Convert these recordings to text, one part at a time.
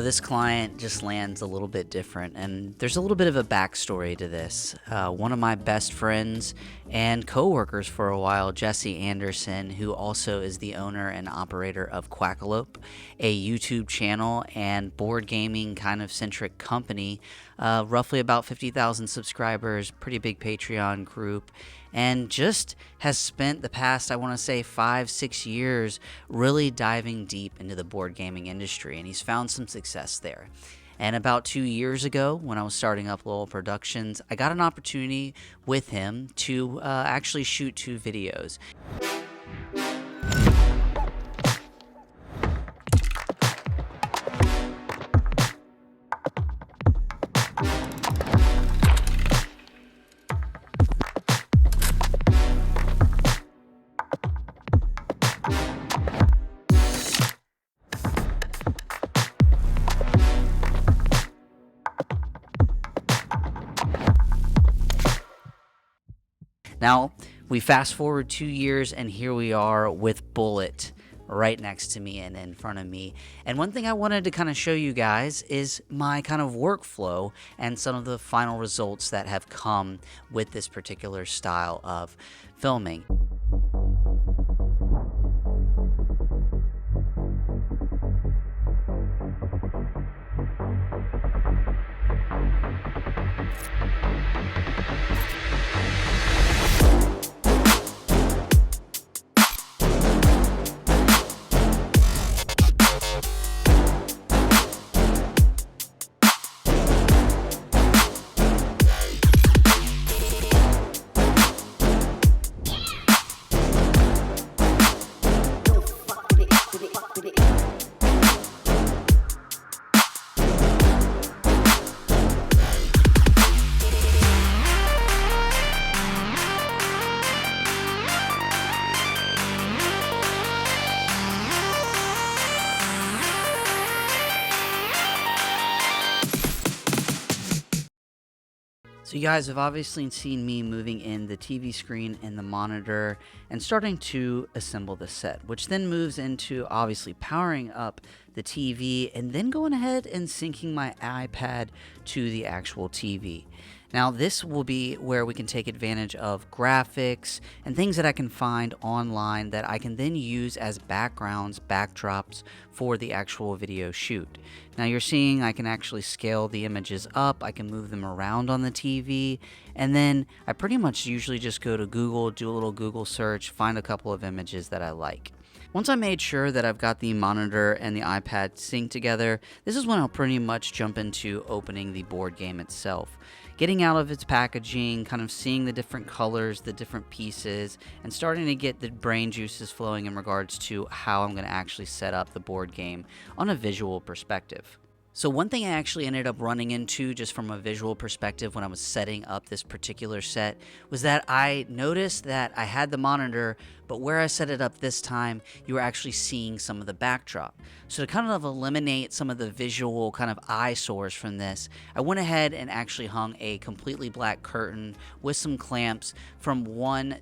This client just lands a little bit different, and there's a little bit of a backstory to this. One of my best friends and coworkers for a while, Jesse Anderson, who also is the owner and operator of Quackalope, a YouTube channel and board gaming kind of centric company, roughly about 50,000 subscribers, pretty big Patreon group, and just has spent the past, I want to say, 5-6 years really diving deep into the board gaming industry, and he's found some success there. And about 2 years ago, when I was starting up Lowell Productions, I got an opportunity with him to actually shoot 2 videos. Now, we fast forward 2 years, and here we are with Bullet right next to me and in front of me. And one thing I wanted to kind of show you guys is my kind of workflow and some of the final results that have come with this particular style of filming. So you guys have obviously seen me moving in the TV screen and the monitor and starting to assemble the set, which then moves into obviously powering up the TV and then going ahead and syncing my iPad to the actual TV. Now this will be where we can take advantage of graphics and things that I can find online that I can then use as backgrounds, backdrops for the actual video shoot. Now you're seeing I can actually scale the images up, I can move them around on the TV, and then I pretty much usually just go to Google, do a little Google search, find a couple of images that I like. Once I made sure that I've got the monitor and the iPad synced together, this is when I'll pretty much jump into opening the board game itself. Getting out of its packaging, kind of seeing the different colors, the different pieces, and starting to get the brain juices flowing in regards to how I'm going to actually set up the board game on a visual perspective. So one thing I actually ended up running into just from a visual perspective when I was setting up this particular set was that I noticed that I had the monitor, but where I set it up this time, you were actually seeing some of the backdrop. So to kind of eliminate some of the visual kind of eyesores from this, I went ahead and actually hung a completely black curtain with some clamps from one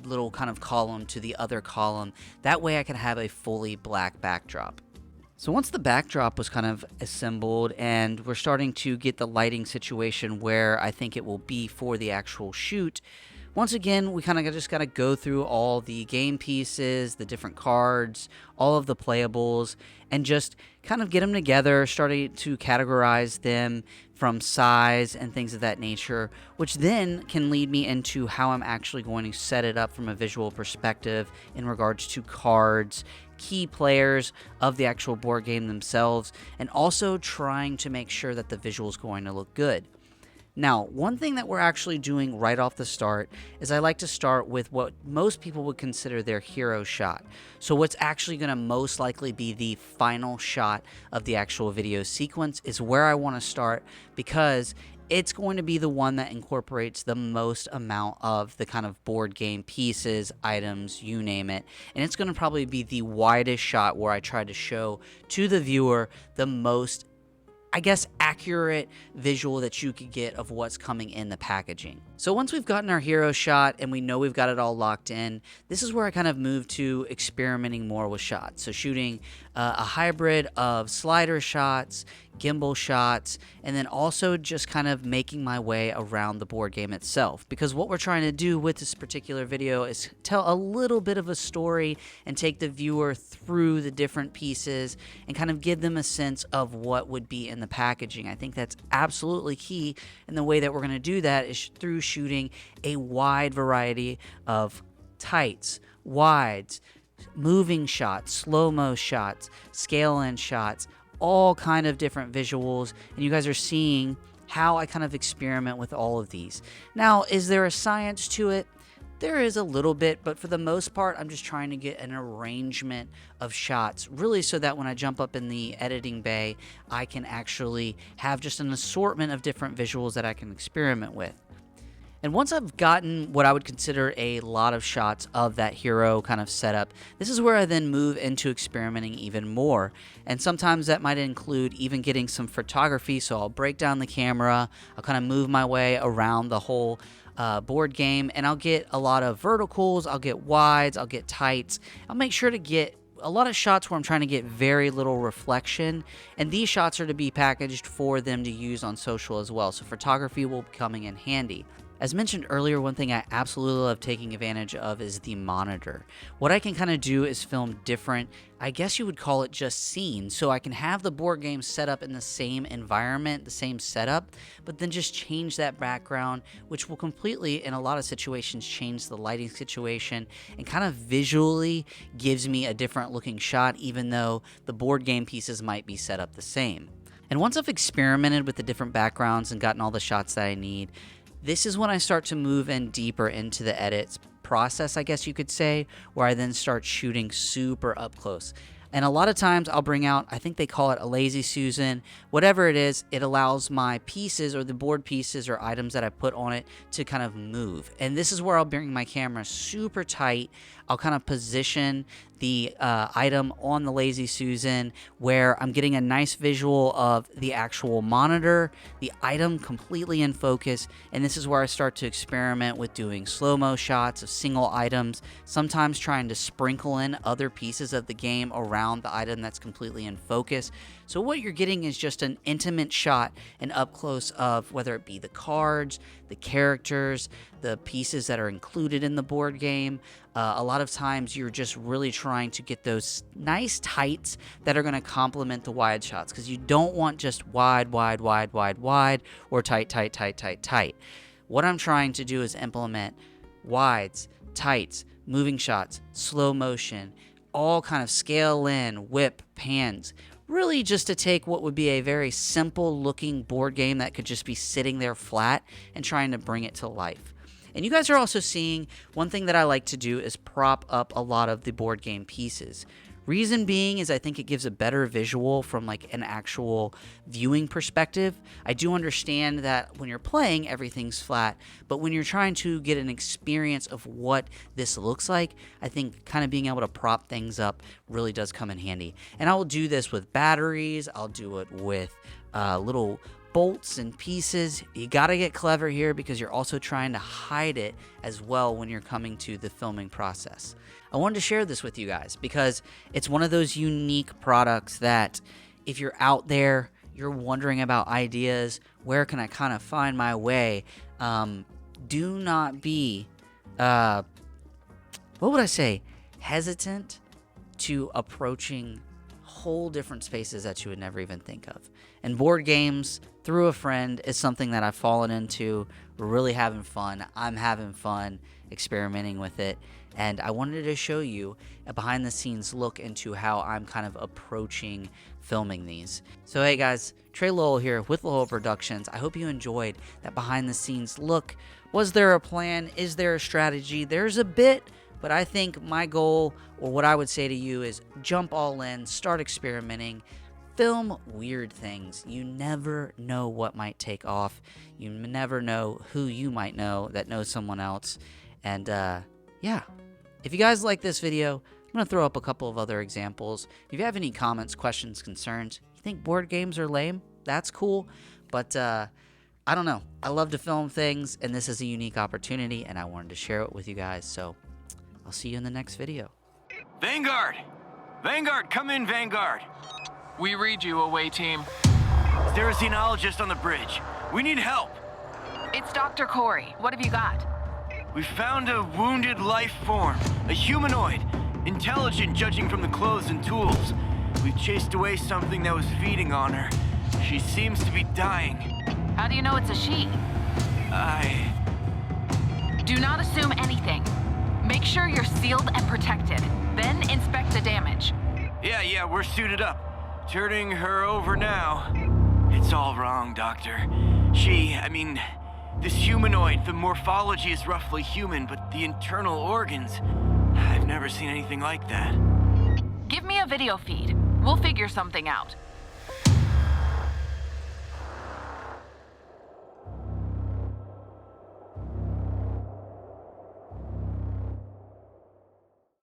little kind of column to the other column. That way I could have a fully black backdrop. So once the backdrop was kind of assembled and we're starting to get the lighting situation where I think it will be for the actual shoot, once again, we kind of just got to go through all the game pieces, the different cards, all of the playables, and just kind of get them together, starting to categorize them from size and things of that nature, which then can lead me into how I'm actually going to set it up from a visual perspective in regards to cards, key players of the actual board game themselves, and also trying to make sure that the visual is going to look good. Now, one thing that we're actually doing right off the start is I like to start with what most people would consider their hero shot. So what's actually going to most likely be the final shot of the actual video sequence is where I want to start, because it's going to be the one that incorporates the most amount of the kind of board game pieces, items, you name it. And it's going to probably be the widest shot where I try to show to the viewer the most, I guess, accurate visual that you could get of what's coming in the packaging. So once we've gotten our hero shot and we know we've got it all locked in, this is where I kind of move to experimenting more with shots. So shooting a hybrid of slider shots, gimbal shots, and then also just kind of making my way around the board game itself. Because what we're trying to do with this particular video is tell a little bit of a story and take the viewer through the different pieces and kind of give them a sense of what would be in the packaging. I think that's absolutely key, and the way that we're going to do that is through shooting a wide variety of tights, wides, moving shots, slow-mo shots, scale-in shots, all kind of different visuals, and you guys are seeing how I kind of experiment with all of these. Now, is there a science to it? There is a little bit, but for the most part, I'm just trying to get an arrangement of shots, really so that when I jump up in the editing bay, I can actually have just an assortment of different visuals that I can experiment with. And once I've gotten what I would consider a lot of shots of that hero kind of setup, this is where I then move into experimenting even more. And sometimes that might include even getting some photography, so I'll break down the camera, I'll kind of move my way around the whole board game, and I'll get a lot of verticals, I'll get wides, I'll get tights. I'll make sure to get a lot of shots where I'm trying to get very little reflection, and these shots are to be packaged for them to use on social as well, so photography will be coming in handy. As mentioned earlier, one thing I absolutely love taking advantage of is the monitor. What I can kind of do is film different, I guess you would call it just scenes, so I can have the board game set up in the same environment, the same setup, but then just change that background, which will completely, in a lot of situations, change the lighting situation and kind of visually gives me a different looking shot, even though the board game pieces might be set up the same. And once I've experimented with the different backgrounds and gotten all the shots that I need, this is when I start to move in deeper into the edits process, I guess you could say, where I then start shooting super up close. And a lot of times I'll bring out, I think they call it a lazy Susan, whatever it is, it allows my pieces or the board pieces or items that I put on it to kind of move. And this is where I'll bring my camera super tight. I'll kind of position the item on the lazy Susan where I'm getting a nice visual of the actual monitor, the item completely in focus, and this is where I start to experiment with doing slow-mo shots of single items, sometimes trying to sprinkle in other pieces of the game around the item that's completely in focus. So what you're getting is just an intimate shot and up close of whether it be the cards, the characters, the pieces that are included in the board game. A lot of times you're just really trying to get those nice tights that are going to complement the wide shots, because you don't want just wide, wide, wide, wide, wide, or tight, tight, tight, tight, tight. What I'm trying to do is implement wides, tights, moving shots, slow motion, all kind of scale in, whip, pans, really just to take what would be a very simple looking board game that could just be sitting there flat and trying to bring it to life. And you guys are also seeing one thing that I like to do is prop up a lot of the board game pieces. Reason being is I think it gives a better visual from like an actual viewing perspective. I do understand that when you're playing, everything's flat, but when you're trying to get an experience of what this looks like, I think kind of being able to prop things up really does come in handy. And I will do this with batteries. I'll do it with little bolts and pieces. You gotta get clever here because you're also trying to hide it as well when you're coming to the filming process. I wanted to share this with you guys because it's one of those unique products that if you're out there, you're wondering about ideas, where can I kind of find my way, do not be, what would I say, hesitant to approaching whole different spaces that you would never even think of. And board games through a friend is something that I've fallen into. We're really having fun. I'm having fun experimenting with it. And I wanted to show you a behind the scenes look into how I'm kind of approaching filming these. So hey guys, Trey Lowell here with Lowell Productions. I hope you enjoyed that behind the scenes look. Was there a plan? Is there a strategy? There's a bit, but I think my goal, or what I would say to you, is jump all in, start experimenting, film weird things. You never know what might take off. You never know who you might know that knows someone else. And yeah, if you guys like this video, I'm going to throw up a couple of other examples. If you have any comments, questions, concerns, you think board games are lame, that's cool. But I don't know. I love to film things, and this is a unique opportunity, and I wanted to share it with you guys. So I'll see you in the next video. Vanguard! Vanguard, come in, Vanguard! We read you, away team. Is there a xenologist on the bridge? We need help! It's Dr. Corey. What have you got? We found a wounded life form, a humanoid, intelligent judging from the clothes and tools. We've chased away something that was feeding on her. She seems to be dying. How do you know it's a she? Do not assume anything. Make sure you're sealed and protected. Then inspect the damage. Yeah, we're suited up. Turning her over now. It's all wrong, Doctor. This humanoid, the morphology is roughly human, but the internal organs, I've never seen anything like that. Give me a video feed. We'll figure something out.